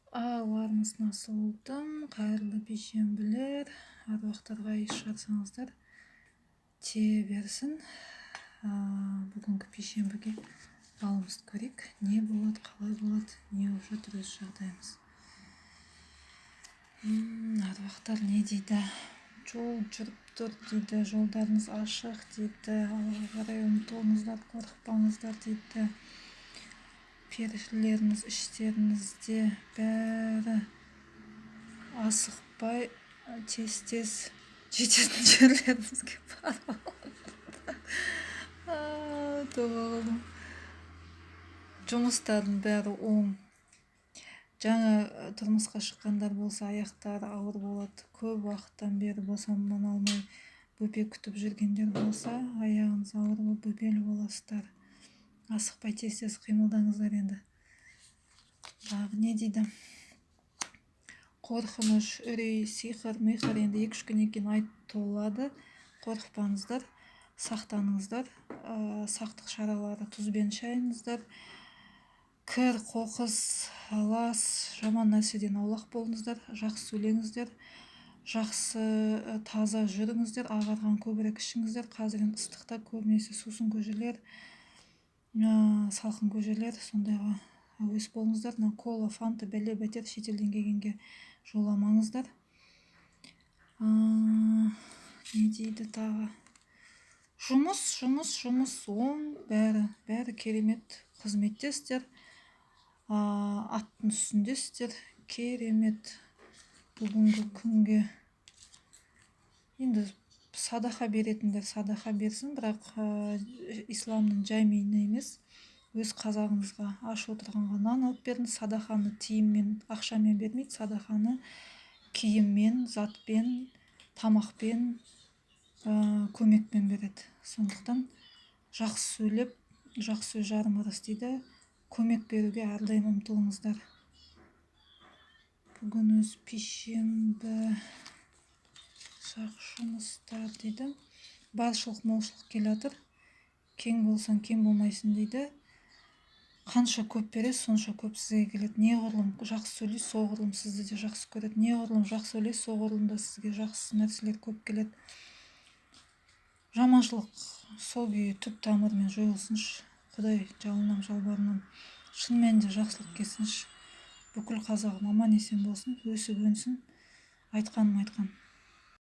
Ааларыңыз насыл болдым, қайырлы бейсенбілер, аруақтарға еш жатсаңыздар тие берсін. Бүгінгі бейсенбіге балымызды көрейік. Не болады, қалай болады, не болып жатыр өз жағдайымыз. Аруақтар не дейді? Жол жүріп тұр дейді, жолдарыңыз ашық дейді, алға қарай ұмтылыңыздар, қорықпаңыздар дейді. Періштелеріңіз іштеріңізде бәрі асықпай тез жететін жерлеріңізге барып алыңыздар. Жұмыстардың бәрі оң. Жаңа тұрмысқа шыққандар болса, аяқтары ауыр болады. Көп уақыттан бері босанудан алмай бөпе күтіп жүргендер болса, аяғыңыз ауыр болып бөпелі боласыздар. Асықпай тез қимылдаңыздар енді. Дағы не дейді? Қорқыныш, үрей, сиқыр, миқыр енді 2-3 күннен кейін айтылады. Қорықпаңыздар, сақтаныңыздар. Сақтық шаралары тұзбен шайыңыздар. Кір, қоқыс, лас, жаман нәрседен аулақ болыңыздар. Жақсы сөйлеңіздер. Жақсы таза жүріңіздер. Ағарған көбірек ішіңіздер. Қазір ыстықта көбінесе сусын көжелер, салқын көжелер, сондайға әуес болыңыздар. Кола, фанта, бәле бәтер шетелден келгенге жоламаңыздар. Не дейді тағы? Жұмыс оң, бәрі керемет. Қызметтесіздер, аттың үстіндесіздер, керемет. Бүгінгі күнге енді садақа беретіндер садақа берсін, бірақ исламның жаймейіне емес, өз қазағымызға аш отырғанға нан алып бердіңіз. Садақаны тиіммен, ақшамен бермейді, садақаны киіммен, затпен, тамақпен, көмекпен береді. Сондықтан жақсы сөйлеп, жақсы сөз жарым ырыс дейді, көмек беруге әрдайым ұмтылыңыздар. Бүгін өз бейсенбі, жақсы жұмыстар дейді. Баршылық молшылық келе жатыр. Кең болсаң кең болмайсың дейді. Қанша көп бересіз, сонша көп сізге келеді. Неғұрлым жақсы сөйлейсіз, соғұрлым сізді де жақсы көреді. Неғұрлым жақсы сөйлейсіз, соғұрлым да сізге жақсы нәрселер көп келеді. Жаманшылық сол күйі түп тамырымен жойылсыншы. Құдай жалынам, жалбарынам, шын мәнінде жақсылық келсінші. Бүкіл қазағым аман есен болсын, өсіп өнсін. Айтқаным айтқан.